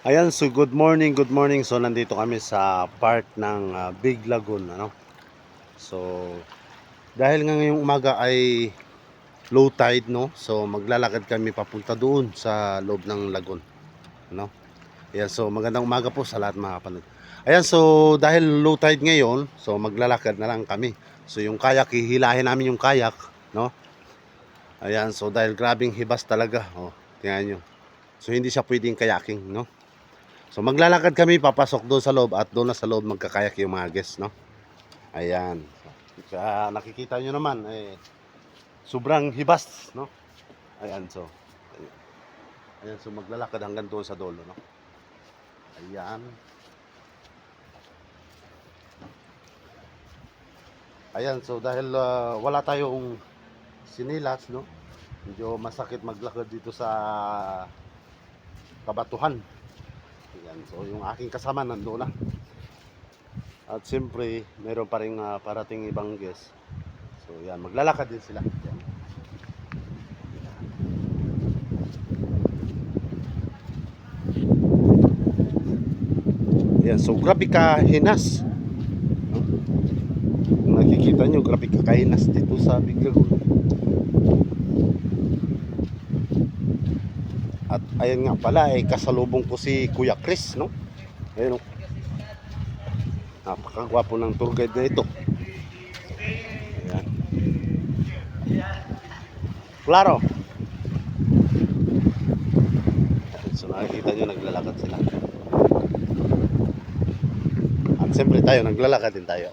Ayan, so good morning, good morning. So nandito kami sa part ng Big Lagoon, ano. So dahil nga ngayong umaga ay low tide, no. So maglalakad kami papunta doon sa loob ng lagoon, ano. Ayan, so magandang umaga po sa lahat mga kapanood. Ayan, so dahil low tide ngayon, so maglalakad na lang kami. So yung kayak, hihilahin namin yung kayak, no. Ayan, so dahil grabing hibas talaga, oh, tingnan nyo. So hindi siya pwedeng kayaking, no. So maglalakad kami papasok doon sa loob at doon na sa loob magkakayak yung mga guests, no. Ayan. Kaya nakikita nyo naman sobrang hibas, no. Ayan, so ayan, so maglalakad hanggang doon sa dulo, no. Ayan. Ayan, so dahil wala tayong sinilas, no. Medyo masakit maglakad dito sa kabatuhan. Ayan, so yung aking kasama nandoon na. At siyempre, meron pa rin parating ibang guest. So yan, maglalakad din sila. Yan. Yan, so grabe kahinas. No? Kung nakikita nyo, grabe kahinas dito sa Big Lagoon. At ayan nga pala, kasalubong ko si Kuya Chris, no? Ayun, no? Napakagwapo ng tour guide na ito. Ayan. Claro. So nakikita nyo, naglalakad sila. At siyempre tayo, naglalakad din tayo.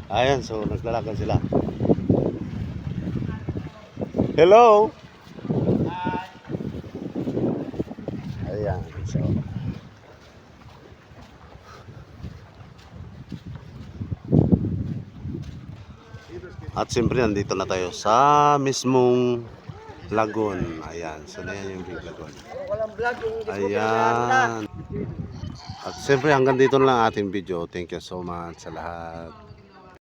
Ayan, so naglalakad sila. Hello! Ayan, so at siyempre nandito na tayo sa mismong lagoon. Ayan, so na yan yung Big Lagoon. Ayan. At siyempre hanggang dito na lang ating video. Thank you so much sa lahat.